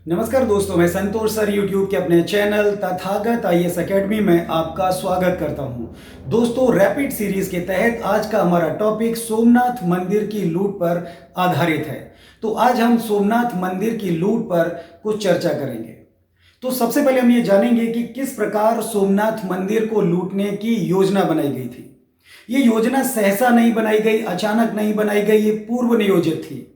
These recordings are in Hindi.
नमस्कार दोस्तों, मैं संतोष सर यूट्यूब के अपने चैनल तथागत आईएएस एकेडमी में आपका स्वागत करता हूं। दोस्तों, रैपिड सीरीज के तहत आज का हमारा टॉपिक सोमनाथ मंदिर की लूट पर आधारित है। तो आज हम सोमनाथ मंदिर की लूट पर कुछ चर्चा करेंगे। तो सबसे पहले हम ये जानेंगे कि किस प्रकार सोमनाथ मंदिर को लूटने की योजना बनाई गई थी। ये योजना सहसा नहीं बनाई गई, अचानक नहीं बनाई गई, ये पूर्व नियोजित थी।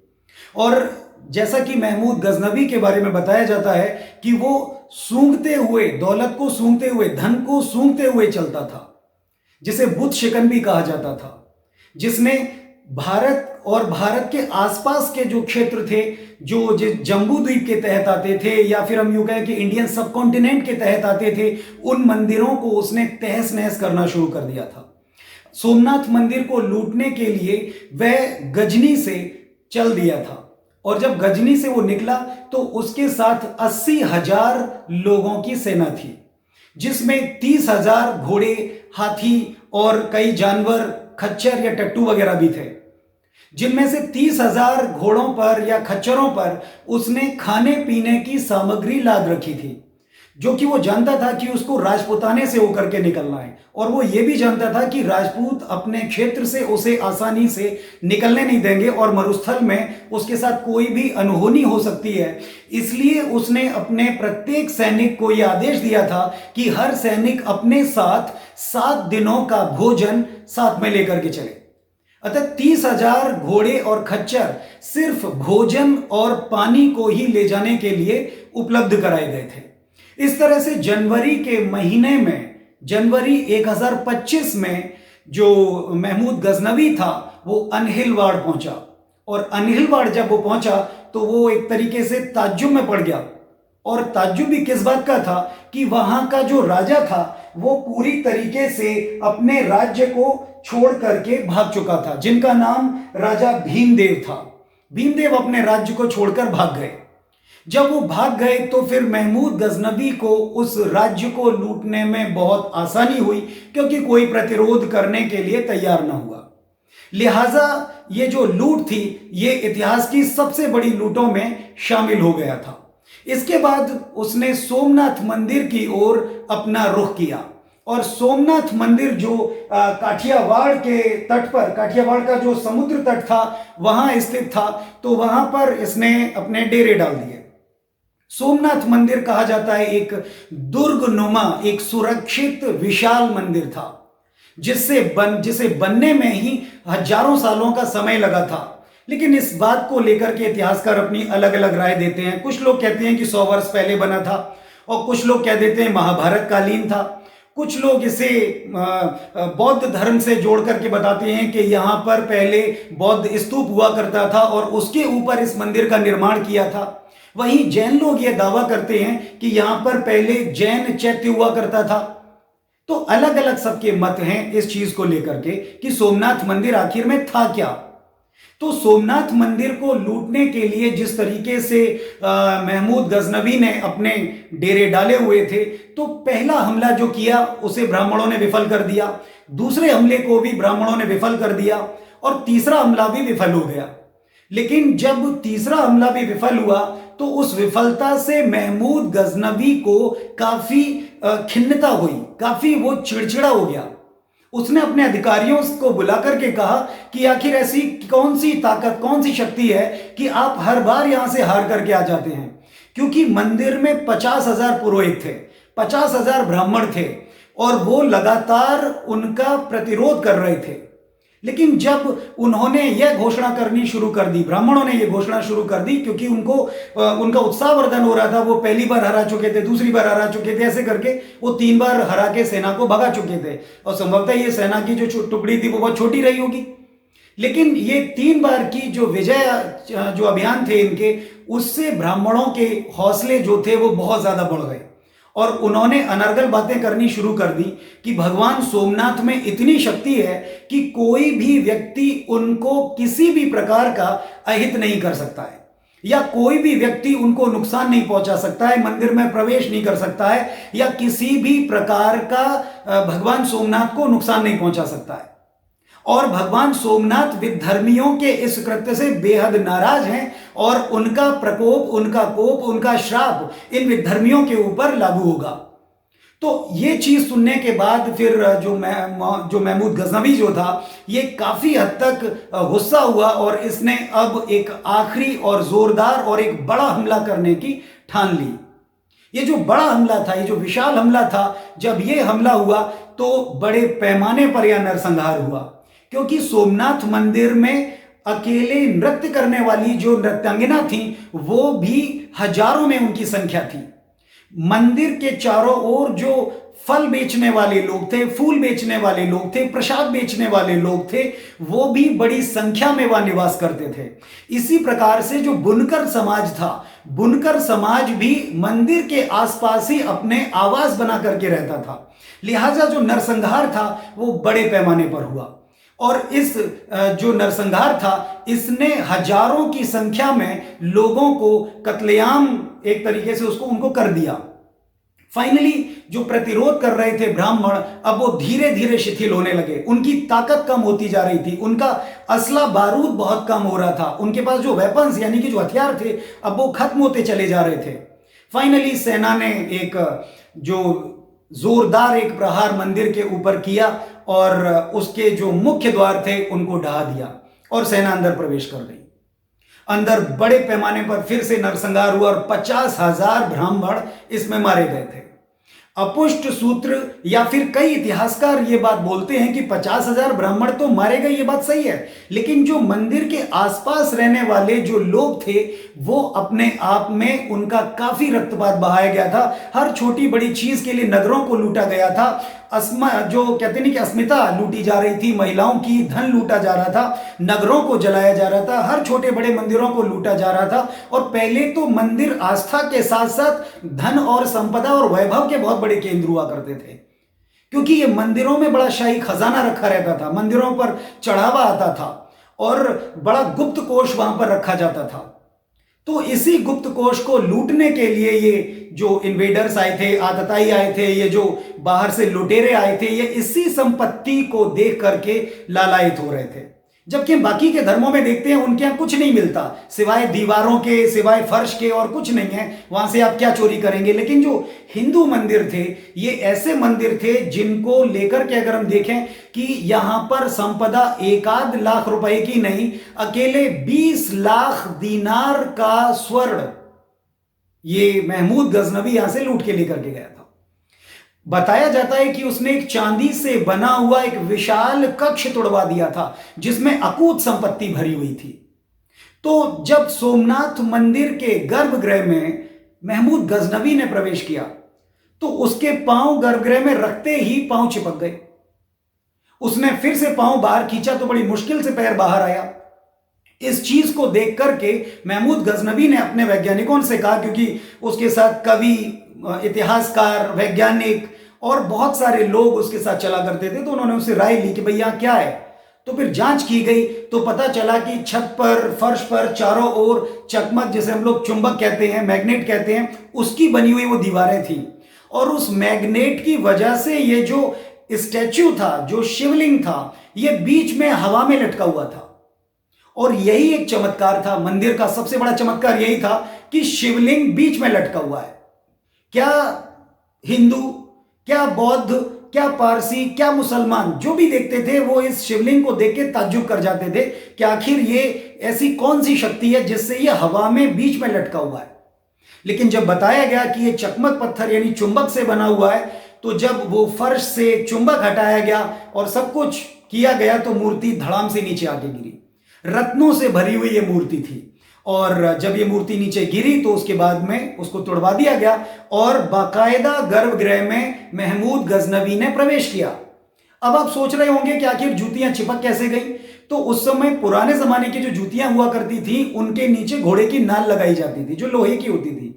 और जैसा कि महमूद गजनवी के बारे में बताया जाता है कि वो सूंघते हुए, दौलत को सूंघते हुए, धन को सूंघते हुए चलता था, जिसे बुत शिकन भी कहा जाता था, जिसने भारत और भारत के आसपास के जो क्षेत्र थे, जो जम्बू द्वीप के तहत आते थे, या फिर हम यूं कहें कि इंडियन सब कॉन्टिनेंट के तहत आते थे, उन मंदिरों को उसने तहस नहस करना शुरू कर दिया था। सोमनाथ मंदिर को लूटने के लिए वह गजनी से चल दिया था, और जब गजनी से वो निकला तो उसके साथ 80,000 लोगों की सेना थी, जिसमें 30,000 घोड़े, हाथी और कई जानवर, खच्चर या टट्टू वगैरह भी थे। जिनमें से 30,000 घोड़ों पर या खच्चरों पर उसने खाने पीने की सामग्री लाद रखी थी, जो कि वो जानता था कि उसको राजपुताने से होकर के निकलना है, और वो ये भी जानता था कि राजपूत अपने क्षेत्र से उसे आसानी से निकलने नहीं देंगे और मरुस्थल में उसके साथ कोई भी अनहोनी हो सकती है। इसलिए उसने अपने प्रत्येक सैनिक को यह आदेश दिया था कि हर सैनिक अपने साथ 7 दिनों का भोजन साथ में लेकर के चले। अतः 30,000 घोड़े और खच्चर सिर्फ भोजन और पानी को ही ले जाने के लिए उपलब्ध कराए गए थे। इस तरह से जनवरी के महीने में, जनवरी 1025 में, जो महमूद गजनवी था वो अनहिलवाड़ पहुंचा, और अनहिलवाड़ जब वो पहुंचा तो वो एक तरीके से ताज्जुब में पड़ गया। और ताज्जुब भी किस बात का था कि वहां का जो राजा था वो पूरी तरीके से अपने राज्य को छोड़ करके भाग चुका था, जिनका नाम राजा भीमदेव था। भीमदेव अपने राज्य को छोड़कर भाग गए। जब वो भाग गए तो फिर महमूद गजनवी को उस राज्य को लूटने में बहुत आसानी हुई, क्योंकि कोई प्रतिरोध करने के लिए तैयार न हुआ। लिहाजा ये जो लूट थी, ये इतिहास की सबसे बड़ी लूटों में शामिल हो गया था। इसके बाद उसने सोमनाथ मंदिर की ओर अपना रुख किया, और सोमनाथ मंदिर जो काठियावाड़ के तट पर, काठियावाड़ का जो समुद्र तट था वहां स्थित था, तो वहां पर इसने अपने डेरे डाल दिए। सोमनाथ मंदिर कहा जाता है एक दुर्गनुमा, एक सुरक्षित विशाल मंदिर था, जिसे बनने में ही हजारों सालों का समय लगा था। लेकिन इस बात को लेकर के इतिहासकार अपनी अलग अलग राय देते हैं। कुछ लोग कहते हैं कि 100 वर्ष पहले बना था, और कुछ लोग कह देते हैं महाभारत कालीन था। कुछ लोग इसे बौद्ध धर्म से जोड़ करके बताते हैं कि यहाँ पर पहले बौद्ध स्तूप हुआ करता था और उसके ऊपर इस मंदिर का निर्माण किया था। वहीं जैन लोग यह दावा करते हैं कि यहां पर पहले जैन चैत्य हुआ करता था। तो अलग अलग सबके मत हैं इस चीज को लेकर के कि सोमनाथ मंदिर आखिर में था क्या। तो सोमनाथ मंदिर को लूटने के लिए जिस तरीके से महमूद गजनवी ने अपने डेरे डाले हुए थे, तो पहला हमला जो किया उसे ब्राह्मणों ने विफल कर दिया, दूसरे हमले को भी ब्राह्मणों ने विफल कर दिया, और तीसरा हमला भी विफल हो गया। लेकिन जब तीसरा हमला भी विफल हुआ तो उस विफलता से महमूद गजनवी को काफी खिन्नता हुई, काफी वो चिड़चिड़ा हो गया। उसने अपने अधिकारियों को बुलाकर के कहा कि आखिर ऐसी कौन सी ताकत, कौन सी शक्ति है कि आप हर बार यहां से हार करके आ जाते हैं। क्योंकि मंदिर में 50,000 पुरोहित थे, 50,000 ब्राह्मण थे, और वो लगातार उनका प्रतिरोध कर रहे थे। लेकिन जब उन्होंने यह घोषणा करनी शुरू कर दी, ब्राह्मणों ने यह घोषणा शुरू कर दी, क्योंकि उनको उनका उत्साहवर्धन हो रहा था, वो पहली बार हरा चुके थे, दूसरी बार हरा चुके थे, ऐसे करके वो 3 बार हरा के सेना को भगा चुके थे, और संभवतः ये सेना की जो टुकड़ी थी वो बहुत छोटी रही होगी। लेकिन ये 3 बार की जो विजय, जो अभियान थे इनके, उससे ब्राह्मणों के हौसले जो थे वो बहुत ज्यादा बढ़ गए, और उन्होंने अनर्गल बातें करनी शुरू कर दी कि भगवान सोमनाथ में इतनी शक्ति है कि कोई भी व्यक्ति उनको किसी भी प्रकार का अहित नहीं कर सकता है, या कोई भी व्यक्ति उनको नुकसान नहीं पहुंचा सकता है, मंदिर में प्रवेश नहीं कर सकता है, या किसी भी प्रकार का भगवान सोमनाथ को नुकसान नहीं पहुंचा सकता है। और भगवान सोमनाथ विधर्मियों के इस कृत्य से बेहद नाराज हैं और उनका प्रकोप, उनका कोप, उनका श्राप इन विधर्मियों के ऊपर लागू होगा। तो ये चीज सुनने के बाद फिर जो महमूद गजनवी जो था, ये काफी हद तक गुस्सा हुआ और इसने अब एक आखिरी और जोरदार और एक बड़ा हमला करने की ठान ली। ये जो बड़ा हमला था, ये जो विशाल हमला था, जब ये हमला हुआ तो बड़े पैमाने पर यह नरसंहार हुआ, क्योंकि सोमनाथ मंदिर में अकेले नृत्य करने वाली जो नृत्यांगना थी वो भी हजारों में उनकी संख्या थी। मंदिर के चारों ओर जो फल बेचने वाले लोग थे, फूल बेचने वाले लोग थे, प्रसाद बेचने वाले लोग थे, वो भी बड़ी संख्या में वहां निवास करते थे। इसी प्रकार से जो बुनकर समाज था, बुनकर समाज भी मंदिर के आसपास ही अपने आवास बना करके रहता था। लिहाजा जो नरसंहार था वो बड़े पैमाने पर हुआ और इस जो नरसंहार था इसने हजारों की संख्या में लोगों को कत्लेआम एक तरीके से उनको कर दिया। फाइनली जो प्रतिरोध कर रहे थे ब्राह्मण, अब वो धीरे धीरे शिथिल होने लगे। उनकी ताकत कम होती जा रही थी, उनका असला बारूद बहुत कम हो रहा था, उनके पास जो वेपन्स यानी कि जो हथियार थे अब वो खत्म होते चले जा रहे थे। फाइनली सेना ने एक जो जोरदार एक प्रहार मंदिर के ऊपर किया और उसके जो मुख्य द्वार थे उनको ढहा दिया और सेना अंदर प्रवेश कर गई। अंदर बड़े पैमाने पर फिर से नरसंहार हुआ और 50,000 ब्राह्मण इसमें मारे गए थे। अपुष्ट सूत्र या फिर कई इतिहासकार ये बात बोलते हैं कि 50,000 ब्राह्मण तो मारे गए, ये बात सही है, लेकिन जो मंदिर के आसपास रहने वाले जो लोग थे वो अपने आप में उनका काफी रक्तपात बहाया गया था। हर छोटी बड़ी चीज के लिए नगरों को लूटा गया था। जो कहते नहीं कि अस्मिता लूटी जा रही थी, महिलाओं की धन लूटा जा रहा था, नगरों को जलाया जा रहा था, हर छोटे बड़े मंदिरों को लूटा जा रहा था। और पहले तो मंदिर आस्था के साथ साथ धन और संपदा और वैभव के बहुत बड़े केंद्र हुआ करते थे, क्योंकि ये मंदिरों में बड़ा शाही खजाना रखा रहता था, मंदिरों पर चढ़ावा आता था और बड़ा गुप्त कोष वहां पर रखा जाता था। तो इसी गुप्त कोष को लूटने के लिए ये जो इन्वेडर्स आए थे, आतताई आए थे, ये जो बाहर से लुटेरे आए थे, ये इसी संपत्ति को देख करके लालायित हो रहे थे। जबकि बाकी के धर्मों में देखते हैं उनके यहां कुछ नहीं मिलता सिवाय दीवारों के, सिवाय फर्श के, और कुछ नहीं है, वहां से आप क्या चोरी करेंगे। लेकिन जो हिंदू मंदिर थे ये ऐसे मंदिर थे जिनको लेकर के अगर हम देखें कि यहां पर संपदा 1-8 लाख रुपए की नहीं, अकेले 20 लाख दीनार का स्वर्ण ये महमूद गजनवी यहां से लूट के लेकर के गया था। बताया जाता है कि उसने एक चांदी से बना हुआ एक विशाल कक्ष तोड़वा दिया था जिसमें अकूत संपत्ति भरी हुई थी। तो जब सोमनाथ मंदिर के गर्भगृह में महमूद गजनवी ने प्रवेश किया तो उसके पांव गर्भगृह में रखते ही पांव चिपक गए। उसने फिर से पांव बाहर खींचा तो बड़ी मुश्किल से पैर बाहर आया। इस चीज को देख करके महमूद गजनवी ने अपने वैज्ञानिकों से कहा, क्योंकि उसके साथ कवि, इतिहासकार, वैज्ञानिक और बहुत सारे लोग उसके साथ चला करते थे, तो उन्होंने उससे राय ली कि भैया क्या है। तो फिर जांच की गई तो पता चला कि छत पर, फर्श पर चारों ओर चकमक, जैसे हम लोग चुंबक कहते हैं, मैग्नेट कहते हैं, उसकी बनी हुई वो दीवारें थी। और उस मैग्नेट की वजह से ये जो स्टैच्यू था, जो शिवलिंग था, ये बीच में हवा में लटका हुआ था। और यही एक चमत्कार था मंदिर का, सबसे बड़ा चमत्कार यही था कि शिवलिंग बीच में लटका हुआ है। क्या हिंदू, क्या बौद्ध, क्या पारसी, क्या मुसलमान जो भी देखते थे वो इस शिवलिंग को देख के ताज्जुब कर जाते थे कि आखिर ये ऐसी कौन सी शक्ति है जिससे ये हवा में बीच में लटका हुआ है। लेकिन जब बताया गया कि ये चकमक पत्थर यानी चुंबक से बना हुआ है, तो जब वो फर्श से चुंबक हटाया गया और सब कुछ किया गया तो मूर्ति धड़ाम से नीचे आके गिरी। रत्नों से भरी हुई ये मूर्ति थी और जब ये मूर्ति नीचे गिरी तो उसके बाद में उसको तोड़वा दिया गया और बाकायदा गर्भगृह में महमूद गजनवी ने प्रवेश किया। अब आप सोच रहे होंगे कि आखिर जूतियां चिपक कैसे गई। तो उस समय पुराने जमाने की जो जूतियां हुआ करती थी उनके नीचे घोड़े की नाल लगाई जाती थी जो लोहे की होती थी,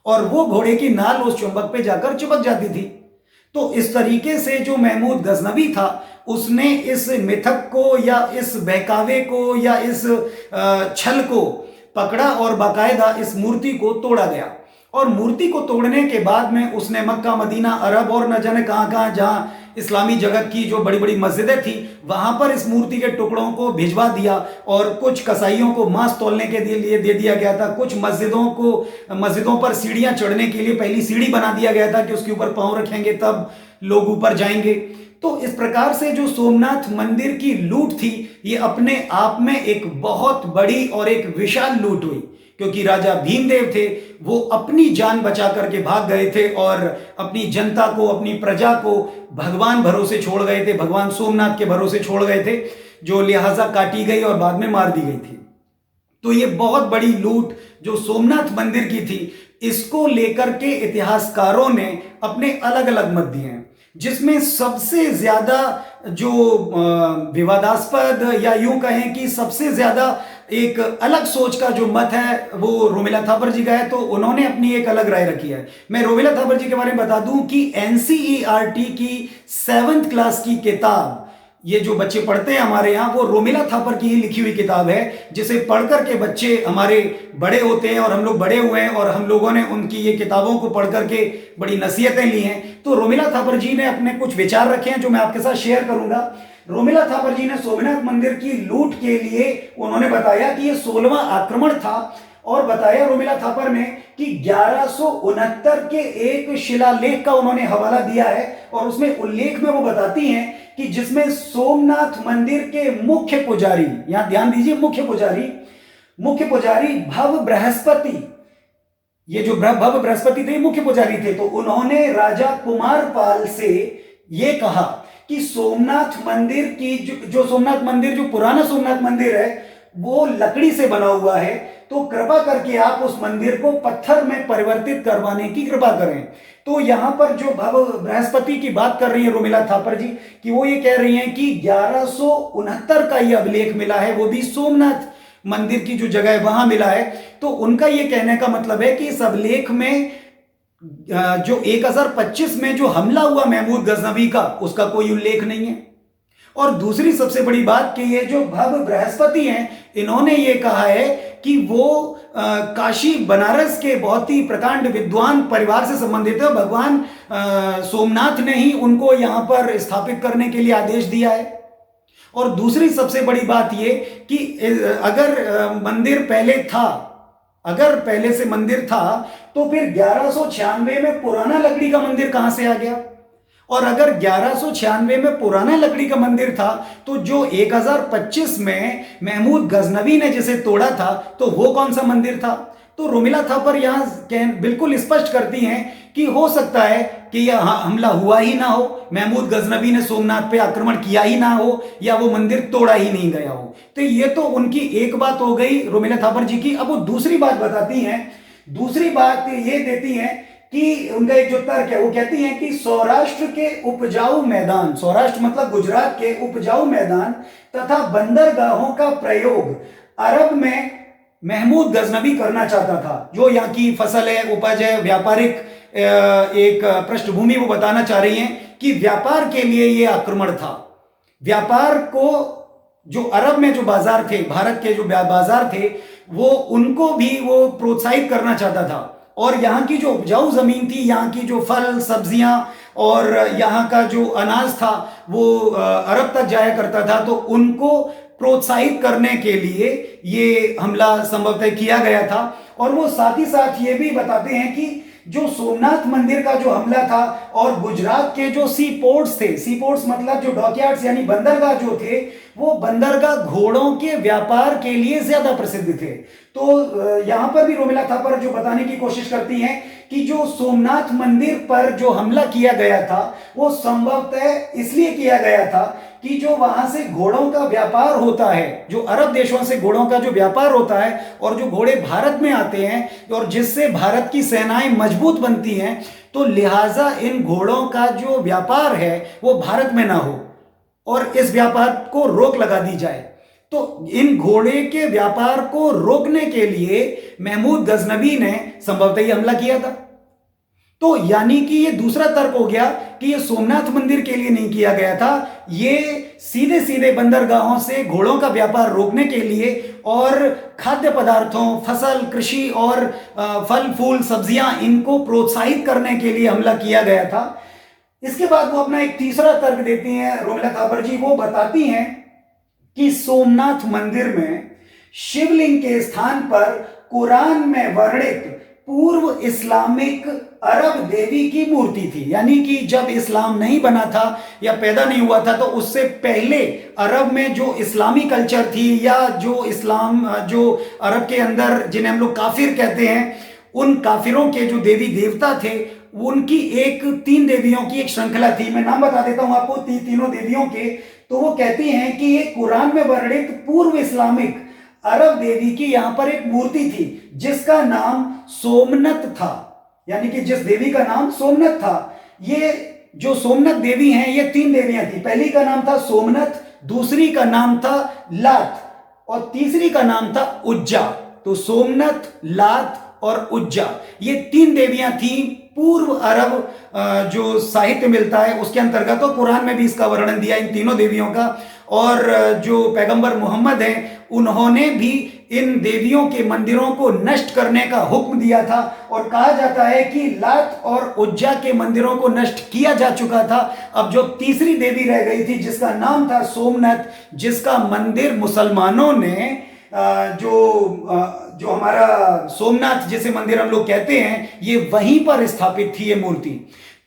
और वो घोड़े की नाल उस चुंबक पे जाकर चिपक जाती थी। तो इस तरीके से जो महमूद गजनवी था उसने इस मिथक को या इस बहकावे को या इस छल को पकड़ा और बाकायदा इस मूर्ति को तोड़ा गया। और मूर्ति को तोड़ने के बाद में उसने मक्का, मदीना, अरब और न जाने कहां कहां जहां इस्लामी जगत की जो बड़ी बड़ी मस्जिदें थी वहां पर इस मूर्ति के टुकड़ों को भिजवा दिया। और कुछ कसाईयों को मांस तोलने के लिए दे दिया गया था। कुछ मस्जिदों पर सीढ़ियां चढ़ने के लिए पहली सीढ़ी बना दिया गया था कि उसके ऊपर पांव रखेंगे तब लोग ऊपर जाएंगे। तो इस प्रकार से जो सोमनाथ मंदिर की लूट थी ये अपने आप में एक बहुत बड़ी और एक विशाल लूट हुई, क्योंकि राजा भीमदेव थे वो अपनी जान बचा करके भाग गए थे और अपनी जनता को, अपनी प्रजा को भगवान भरोसे छोड़ गए थे, भगवान सोमनाथ के भरोसे छोड़ गए थे, जो लिहाजा काटी गई और बाद में मार दी गई थी। तो ये बहुत बड़ी लूट जो सोमनाथ मंदिर की थी, इसको लेकर के इतिहासकारों ने अपने अलग अलग मत दिए हैं, जिसमें सबसे ज्यादा जो विवादास्पद या यूं कहें कि सबसे ज्यादा एक अलग सोच का जो मत है वो रोमिला थापर जी का है। तो उन्होंने अपनी एक अलग राय रखी है। मैं रोमिला थापर जी के बारे में बता दूं कि एनसीईआरटी की 7th क्लास की किताब, ये जो बच्चे पढ़ते हैं हमारे यहाँ, वो रोमिला थापर की ही लिखी हुई किताब है, जिसे पढ़कर के बच्चे हमारे बड़े होते हैं और हम लोग बड़े हुए हैं और हम लोगों ने उनकी ये किताबों को पढ़ करके बड़ी नसीहतें ली हैं। तो रोमिला थापर जी ने अपने कुछ विचार रखे हैं जो मैं आपके साथ शेयर करूंगा। रोमिला थापर जी ने सोमनाथ मंदिर की लूट के लिए उन्होंने बताया कि ये 16वां आक्रमण था, और बताया रोमिला थापर ने कि 1169 के एक शिलालेख का उन्होंने हवाला दिया है, और उसमें उल्लेख में वो बताती हैं कि जिसमें सोमनाथ मंदिर के मुख्य पुजारी, यहां ध्यान दीजिए, मुख्य पुजारी भव बृहस्पति, ये जो भव बृहस्पति थे मुख्य पुजारी थे, तो उन्होंने राजा कुमारपाल से ये कहा कि सोमनाथ मंदिर की जो सोमनाथ मंदिर, जो पुराना सोमनाथ मंदिर है वो लकड़ी से बना हुआ है, तो कृपा करके आप उस मंदिर को पत्थर में परिवर्तित करवाने की कृपा करें। तो यहां पर जो भव बृहस्पति की बात कर रही है रोमिला थापर जी, कि वो ये कह रही हैं कि 1169 का ये अभिलेख मिला है, वो भी सोमनाथ मंदिर की जो जगह है वहां मिला है। तो उनका ये कहने का मतलब है कि इस अभिलेख में जो 1025 में जो हमला हुआ महमूद गजनवी का, उसका कोई उल्लेख नहीं है। और दूसरी सबसे बड़ी बात कि ये जो भव बृहस्पति हैं, इन्होंने ये कहा है कि वो काशी बनारस के बहुत ही प्रकांड विद्वान परिवार से संबंधित है। भगवान सोमनाथ ने ही उनको यहां पर स्थापित करने के लिए आदेश दिया है। और दूसरी सबसे बड़ी बात ये कि अगर मंदिर पहले से मंदिर था तो फिर 1196 में पुराना लकड़ी का मंदिर कहां से आ गया? और अगर 1196 में पुराना लकड़ी का मंदिर था तो जो 1025 में महमूद गजनवी ने जिसे तोड़ा था तो वो कौन सा मंदिर था? तो रोमिला थापर यहां बिल्कुल स्पष्ट करती हैं कि हो सकता है कि यह हमला हुआ ही ना हो, महमूद गजनवी ने सोमनाथ पे आक्रमण किया ही ना हो, या वो मंदिर तोड़ा ही नहीं गया हो। तो ये तो उनकी एक बात हो गई रोमिला थापर जी की। अब वो दूसरी बात बताती हैं, दूसरी बात ये देती हैं कि उनका एक जो तर्क है, वो कहती हैं कि सौराष्ट्र के उपजाऊ मैदान, सौराष्ट्र मतलब गुजरात के उपजाऊ मैदान तथा बंदरगाहों का प्रयोग अरब में महमूद गजनवी करना चाहता था। जो यहाँ की फसल है, उपज है, व्यापारिक एक पृष्ठभूमि वो बताना चाह रही हैं कि व्यापार के लिए ये आक्रमण था। व्यापार को जो अरब में जो बाजार थे, भारत के जो बाजार थे, वो उनको भी वो प्रोत्साहित करना चाहता था। और यहाँ की जो उपजाऊ जमीन थी, यहाँ की जो फल सब्जियां और यहाँ का जो अनाज था वो अरब तक जाया करता था, तो उनको प्रोत्साहित करने के लिए ये हमला संभवतः किया गया था। और वो साथ ही साथ ये भी बताते हैं कि जो सोमनाथ मंदिर का जो हमला था और गुजरात के जो सी पोर्ट्स थे, सी पोर्ट्स मतलब जो डॉकयार्ड्स यानी बंदरगाह जो थे, वो बंदरगाह घोड़ों के व्यापार के लिए ज्यादा प्रसिद्ध थे। तो यहां पर भी रोमिला थापर जो बताने की कोशिश करती हैं कि जो सोमनाथ मंदिर पर जो हमला किया गया था वो संभवतः इसलिए किया गया था कि जो वहां से घोड़ों का व्यापार होता है, जो अरब देशों से घोड़ों का जो व्यापार होता है और जो घोड़े भारत में आते हैं और जिससे भारत की सेनाएं मजबूत बनती हैं, तो लिहाजा इन घोड़ों का जो व्यापार है वो भारत में ना हो और इस व्यापार को रोक लगा दी जाए। तो इन घोड़े के व्यापार को रोकने के लिए महमूद गजनवी ने संभवतः ये हमला किया था। तो यानी कि ये दूसरा तर्क हो गया कि ये सोमनाथ मंदिर के लिए नहीं किया गया था, ये सीधे सीधे बंदरगाहों से घोड़ों का व्यापार रोकने के लिए और खाद्य पदार्थों, फसल, कृषि और फल फूल सब्जियां इनको प्रोत्साहित करने के लिए हमला किया गया था। इसके बाद वो अपना एक तीसरा तर्क देती हैं रोमिला थापर जी। वो बताती हैं कि सोमनाथ मंदिर में शिवलिंग के स्थान पर कुरान में वर्णित पूर्व इस्लामिक अरब देवी की मूर्ति थी। यानी कि जब इस्लाम नहीं बना था या पैदा नहीं हुआ था, तो उससे पहले अरब में जो इस्लामी कल्चर थी या जो इस्लाम जो अरब के अंदर जिन्हें हम लोग काफिर कहते हैं, उन काफिरों के जो देवी देवता थे उनकी एक 3 देवियों की एक श्रृंखला थी। मैं नाम बता देता हूं आपको तीनों देवियों के। तो वो कहती हैं कि ये कुरान में वर्णित पूर्व इस्लामिक अरब देवी की यहां पर एक मूर्ति थी जिसका नाम सोमनथ था। यानी कि जिस देवी का नाम सोमनथ था, ये जो सोमनथ देवी हैं ये 3 देवियां थी। पहली का नाम था सोमनथ, दूसरी का नाम था लात और तीसरी का नाम था उज्जा। तो सोमनथ, लात और उज्जा ये 3 देवियां थी। पूर्व अरब जो साहित्य मिलता है उसके अंतर्गत, तो कुरान में भी इसका वर्णन दिया इन तीनों देवियों का। और जो पैगंबर मोहम्मद हैं उन्होंने भी इन देवियों के मंदिरों को नष्ट करने का हुक्म दिया था। और कहा जाता है कि लात और उज्जा के मंदिरों को नष्ट किया जा चुका था। अब जो तीसरी देवी रह गई थी जिसका नाम था सोमनाथ, जिसका मंदिर मुसलमानों ने जो हमारा सोमनाथ जिसे मंदिर हम लोग कहते हैं, ये वहीं पर स्थापित थी ये मूर्ति।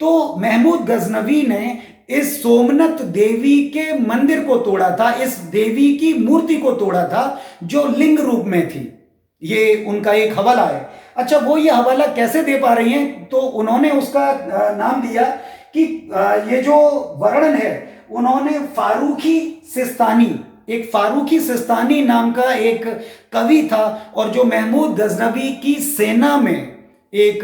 तो महमूद गजनवी ने इस सोमनाथ देवी के मंदिर को तोड़ा था, इस देवी की मूर्ति को तोड़ा था जो लिंग रूप में थी। ये उनका एक हवाला है। अच्छा, वो ये हवाला कैसे दे पा रही हैं? तो उन्होंने उसका नाम दिया कि ये जो वर्णन है उन्होंने फारूकी सिस्तानी, एक फारूकी सिस्तानी नाम का एक कवि था और जो महमूद गजनवी की सेना में एक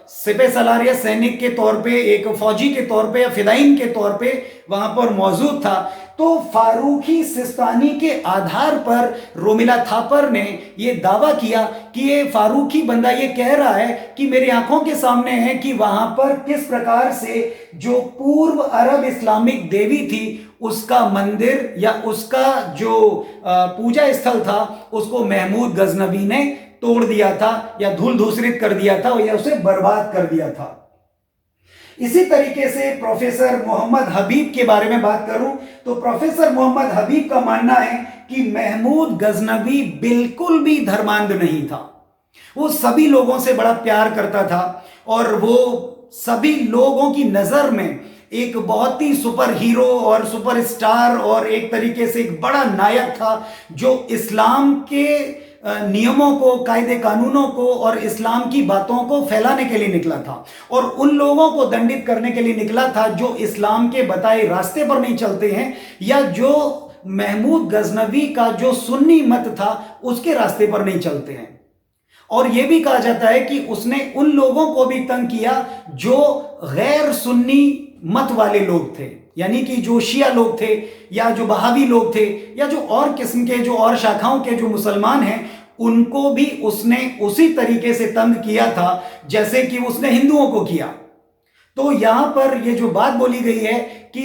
सिपह सलार या सैनिक के तौर पे, एक फौजी के तौर पे या फिदाइन के तौर पे वहां पर मौजूद था। तो फारूकी सिस्तानी के आधार पर रोमिला थापर ने यह दावा किया कि ये फारूकी बंदा ये कह रहा है कि मेरी आंखों के सामने है कि वहां पर किस प्रकार से जो पूर्व अरब इस्लामिक देवी थी उसका मंदिर या उसका जो पूजा स्थल था उसको महमूद गजनवी ने तोड़ दिया था या धूल धूसरित कर दिया था या उसे बर्बाद कर दिया था। इसी तरीके से प्रोफेसर मोहम्मद हबीब के बारे में बात करूं तो प्रोफेसर मोहम्मद हबीब का मानना है कि महमूद गजनवी बिल्कुल भी धर्मांध नहीं था। वो सभी लोगों से बड़ा प्यार करता था और वो सभी लोगों की नजर में एक बहुत ही सुपर हीरो और सुपर स्टार और एक तरीके से एक बड़ा नायक था जो इस्लाम के नियमों को, कायदे कानूनों को और इस्लाम की बातों को फैलाने के लिए निकला था और उन लोगों को दंडित करने के लिए निकला था जो इस्लाम के बताए रास्ते पर नहीं चलते हैं या जो महमूद गजनवी का जो सुन्नी मत था उसके रास्ते पर नहीं चलते हैं। और यह भी कहा जाता है कि उसने उन लोगों को भी तंग किया जो गैर सुन्नी मत वाले लोग थे, यानी कि जो शिया लोग थे या जो बहावी लोग थे या जो और किस्म के जो और शाखाओं के जो मुसलमान हैं उनको भी उसने उसी तरीके से तंग किया था जैसे कि उसने हिंदुओं को किया। तो यहां पर ये जो बात बोली गई है कि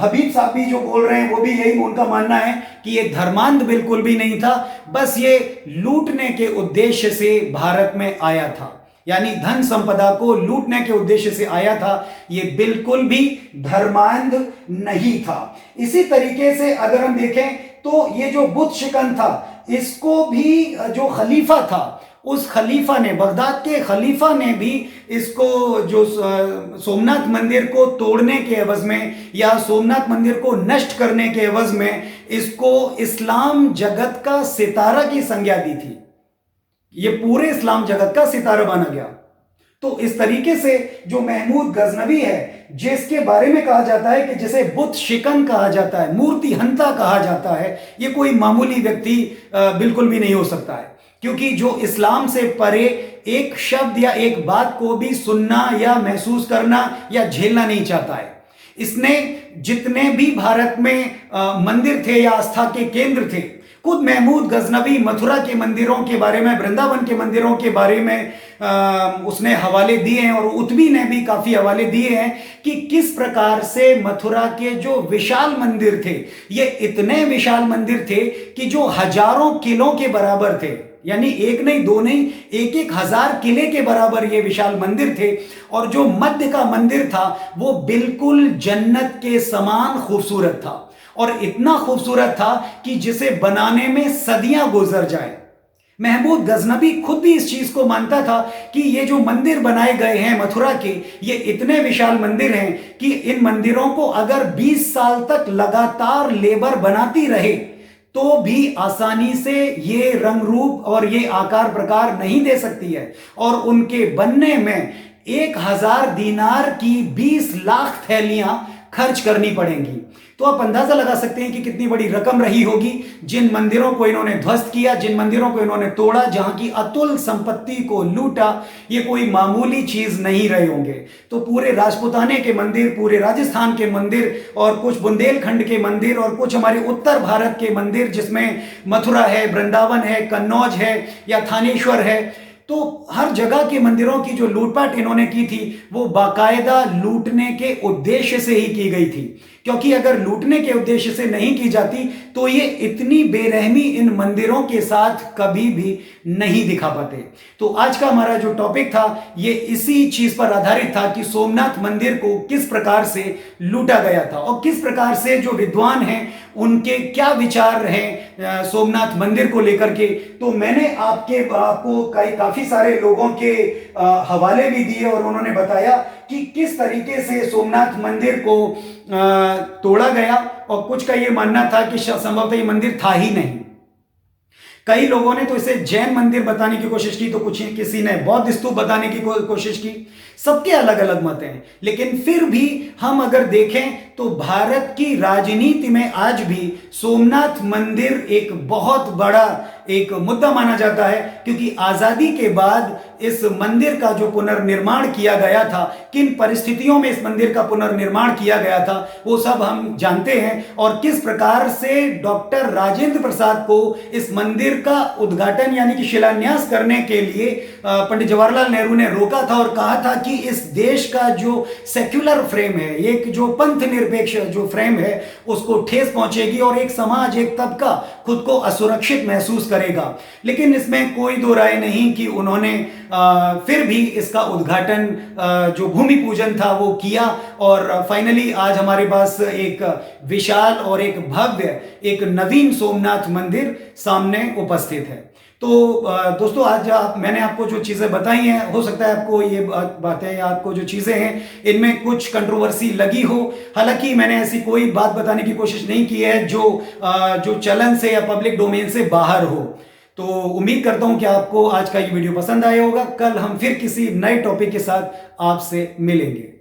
हबीब साहब भी जो बोल रहे हैं वो भी यही उनका मानना है कि ये धर्मांध बिल्कुल भी नहीं था, बस ये लूटने के उद्देश्य से भारत में आया था, यानी धन संपदा को लूटने के उद्देश्य से आया था। ये बिल्कुल भी धर्मांध नहीं था। इसी तरीके से अगर हम देखें तो ये जो बुत शिकन था इसको भी जो खलीफा था उस खलीफा ने, बगदाद के खलीफा ने भी इसको जो सोमनाथ मंदिर को तोड़ने के एवज में या सोमनाथ मंदिर को नष्ट करने के एवज में इसको इस्लाम जगत का सितारा की संज्ञा दी थी। ये पूरे इस्लाम जगत का सितारा बना गया। तो इस तरीके से जो महमूद गजनवी है जिसके बारे में कहा जाता है कि जिसे बुत शिकन कहा जाता है, मूर्ति हंता कहा जाता है, ये कोई मामूली व्यक्ति बिल्कुल भी नहीं हो सकता है, क्योंकि जो इस्लाम से परे एक शब्द या एक बात को भी सुनना या महसूस करना या झेलना नहीं चाहता है। इसने जितने भी भारत में मंदिर थे या आस्था के केंद्र थे, खुद महमूद गजनवी मथुरा के मंदिरों के बारे में, वृंदावन के मंदिरों के बारे में उसने हवाले दिए हैं और उत्बी ने भी काफी हवाले दिए हैं कि किस प्रकार से मथुरा के जो विशाल मंदिर थे, ये इतने विशाल मंदिर थे कि जो हजारों किलों के बराबर थे, यानी एक नहीं दो नहीं, एक एक हजार किले के बराबर ये विशाल मंदिर थे। और जो मध्य का मंदिर था वो बिल्कुल जन्नत के समान खूबसूरत था, और इतना खूबसूरत था कि जिसे बनाने में सदियां गुजर जाए। महमूद गजनबी खुद भी इस चीज को मानता था कि ये जो मंदिर बनाए गए हैं मथुरा के, ये इतने विशाल मंदिर हैं कि इन मंदिरों को अगर 20 साल तक लगातार लेबर बनाती रहे तो भी आसानी से ये रंग रूप और ये आकार प्रकार नहीं दे सकती है, और उनके बनने में 1000 दीनार की 20 लाख थैलियां खर्च करनी पड़ेंगी। तो आप अंदाजा लगा सकते हैं कि कितनी बड़ी रकम रही होगी। जिन मंदिरों को इन्होंने ध्वस्त किया, जिन मंदिरों को इन्होंने तोड़ा, जहां की अतुल संपत्ति को लूटा, ये कोई मामूली चीज नहीं रहे होंगे। तो पूरे राजपुताने के मंदिर, पूरे राजस्थान के मंदिर, और कुछ बुंदेलखंड के मंदिर, और कुछ हमारे उत्तर भारत के मंदिर जिसमें मथुरा है, वृंदावन है, कन्नौज है या थानेश्वर है, तो हर जगह के मंदिरों की जो लूटपाट इन्होंने की थी वो बाकायदा लूटने के उद्देश्य से ही की गई थी, क्योंकि अगर लूटने के उद्देश्य से नहीं की जाती तो ये इतनी बेरहमी इन मंदिरों के साथ कभी भी नहीं दिखा पाते। तो आज का हमारा जो टॉपिक था ये इसी चीज पर आधारित था कि सोमनाथ मंदिर को किस प्रकार से लूटा गया था और किस प्रकार से जो विद्वान हैं उनके क्या विचार रहे सोमनाथ मंदिर को लेकर के। तो मैंने आपको काफी सारे लोगों के हवाले भी दिए और उन्होंने बताया कि किस तरीके से सोमनाथ मंदिर को तोड़ा गया, और कुछ का ये मानना था कि संभवतः ये मंदिर था ही नहीं। कई लोगों ने तो इसे जैन मंदिर बताने की कोशिश की, तो किसी ने बौद्ध स्तूप बताने की कोशिश की। सबके अलग अलग मत हैं, लेकिन फिर भी हम अगर देखें तो भारत की राजनीति में आज भी सोमनाथ मंदिर एक बहुत बड़ा एक मुद्दा माना जाता है, क्योंकि आजादी के बाद इस मंदिर का जो पुनर्निर्माण किया गया था, किन परिस्थितियों में इस मंदिर का पुनर्निर्माण किया गया था वो सब हम जानते हैं, और किस प्रकार से डॉक्टर राजेंद्र प्रसाद को इस मंदिर का उद्घाटन यानी कि शिलान्यास करने के लिए पंडित जवाहरलाल नेहरू ने रोका था और कहा था कि इस देश का जो सेक्युलर फ्रेम है, एक जो पंथ निरपेक्ष जो फ्रेम है, उसको ठेस पहुंचेगी और एक समाज, एक तबका खुद को असुरक्षित महसूस करेगा। लेकिन इसमें कोई दो राय नहीं कि उन्होंने फिर भी इसका उद्घाटन जो भूमि पूजन था वो किया, और फाइनली आज हमारे पास एक विशाल और एक भव्य, एक नवीन सोमनाथ मंदिर सामने उपस्थित है। तो दोस्तों आज मैंने आपको जो चीज़ें बताई हैं, हो सकता है आपको ये बातें या आपको जो चीज़ें हैं इनमें कुछ कंट्रोवर्सी लगी हो। हालांकि मैंने ऐसी कोई बात बताने की कोशिश नहीं की है जो चलन से या पब्लिक डोमेन से बाहर हो। तो उम्मीद करता हूं कि आपको आज का ये वीडियो पसंद आया होगा। कल हम फिर किसी नए टॉपिक के साथ आपसे मिलेंगे।